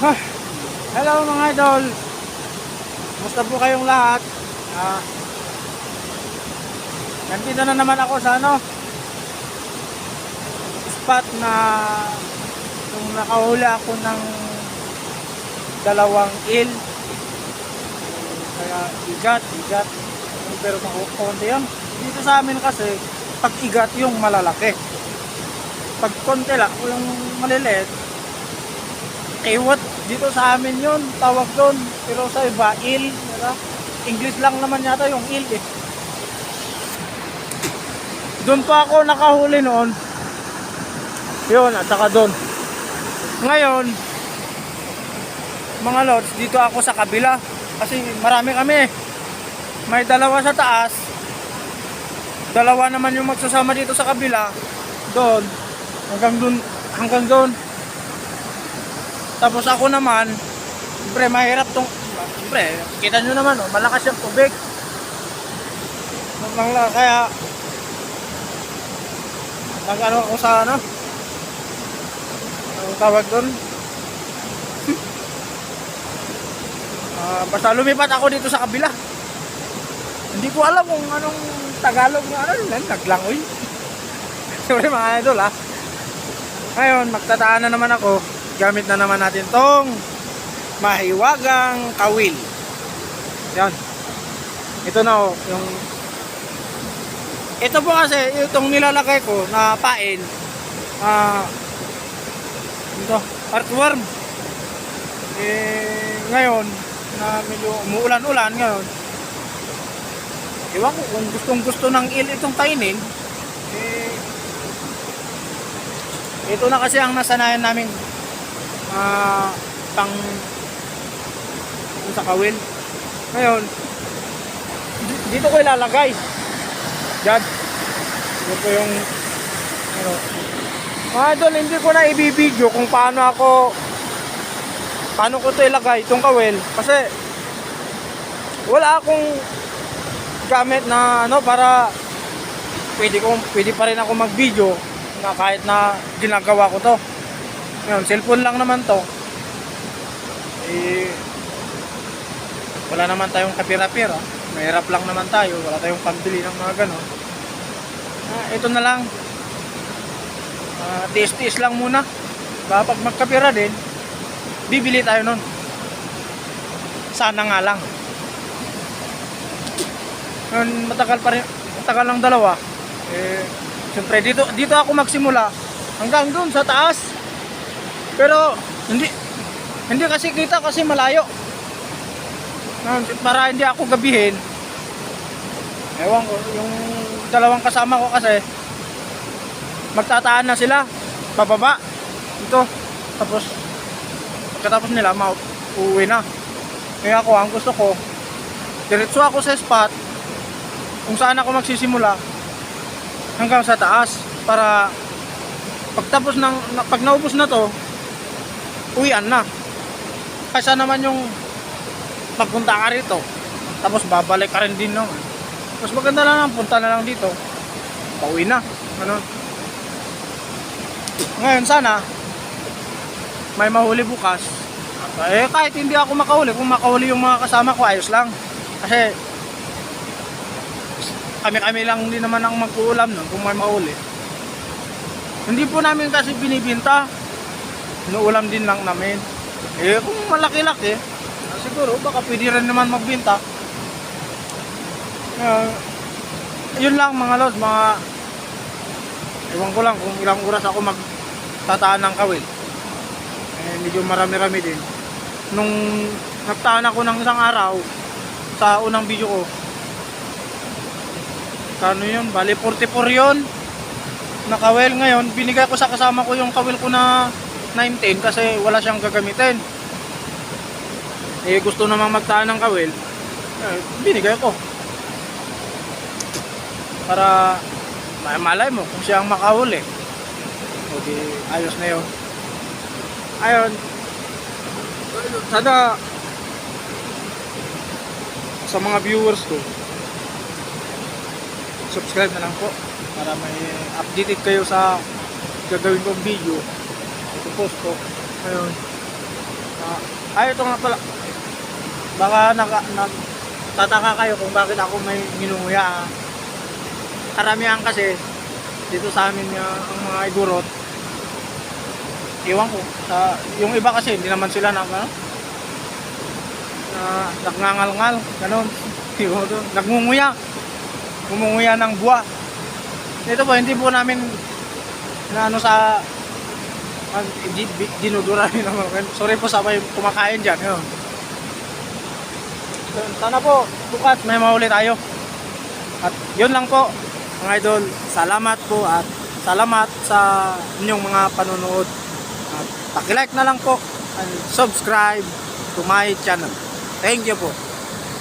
Ah, hello mga idol. Kumusta po kayong lahat? Ah, Nandito na naman ako sa spot na yung nakahuli ako ng dalawang eel. Kaya igat. Pero konti yun. Dito sa amin kasi, pag igat yung malalaki. Pag konti lang, yung maliliit, iwat. Dito sa amin yun, tawag doon. Pero sa iba, eel. Diba? English lang naman yata yung eel eh. Doon pa ako nakahuli noon. Yun, at saka doon. Ngayon, mga lods, dito ako sa kabila. Kasi marami kami. May dalawa sa taas. Dalawa naman yung magsasama dito sa kabila. Doon. Hanggang doon. Tapos ako naman, siyempre mahirap tong, siyempre, kita nyo naman, oh, malakas yung tubig. Kaya, nag-ano ako sa ang tawag doon. Basta lumipat ako dito sa kabila. Hindi ko alam kung anong Tagalog na naglangoy. Sorry mga idol ha. Ngayon, magtataan na naman ako. Gamit na naman natin tong mahiwagang kawil. Yan. Ito na oh, yung ito po kasi itong nilalagay ko na pain. Ito, earthworm. Ngayon na medyo umuulan-ulan ngayon. Ewan ko kung gustong-gusto ng eel itong kainin. Ito na kasi ang nasanayan namin pang sa kawil. Ngayon dito ko ilalagay dyan. Ito po yung mga idol, hindi ko na ibibideo kung paano ko ito ilagay itong kawil kasi wala akong gamit na para pwede pa rin ako mag video na kahit na ginagawa ko to. Ngayon, cellphone lang naman to. Wala naman tayong kapira-pira. Mahirap lang naman tayo. Wala tayong pambili ng mga gano'n. Ito na lang. Tiis-tiis lang muna. Kapag magkapira din, bibili tayo nun. Sana nga lang. Ngayon, matagal lang dalawa. Siyempre, dito ako magsimula. Hanggang doon sa taas. Pero hindi kasi kita kasi malayo. Para hindi ako gabihin. Ewan ko, yung dalawang kasama ko kasi magtataan na sila pababa ito. Tapos pagkatapos nila uuwi na. Kaya ako, ang gusto ko diretso ako sa spot kung saan ako magsisimula hanggang sa taas para pag naubos na to, uwian na. Kaysa naman yung magpunta ka rito tapos babalik ka rin din naman. Mas maganda lang punta na lang dito, pauwi na. Ngayon sana may mahuli bukas. Kahit hindi ako makahuli, kung makahuli yung mga kasama ko, ayos lang. Kasi kami lang din naman ang mag-uulam nun kung may mahuli. Hindi po namin kasi binibinta, inuulam din lang namin. Kung malaki-laki, siguro baka pwede rin naman magbinta. Yun lang mga lods, ewan ko lang kung ilang oras ako magtataan ng kawil. Medyo marami-rami din. Nung nagtaan ako ng isang araw sa unang video ko, kano yun, bali 44 yun na kawil. Ngayon binigay ko sa kasama ko yung kawil ko na 19 kasi wala siyang gagamitin. Gusto namang magtaan ng kawil, binigay ko para malay mo kung siya ang makahuli. Okay, ayos na yun. Ayun, sana sa mga viewers ko, subscribe na lang po para may updated kayo sa gagawin kong video. Ito post ko. Ayun, Ito nga pala. Baka nagtataka kayo kung bakit ako may nginunguya. Karamihan kasi dito sa amin ang mga igurot. Iwan ko. Yung iba kasi hindi naman sila nagngangal-ngal. Ganon. Nagngunguya. Gumunguya ng buwa. Ito po, hindi po namin dinudura rin naman. Sorry po sa may kumakain dyan. Yun. Sana po bukas may mahuli tayo. At yun lang po mga idol. Salamat po at salamat sa inyong mga panonood. At paki-like na lang po and subscribe to my channel. Thank you po.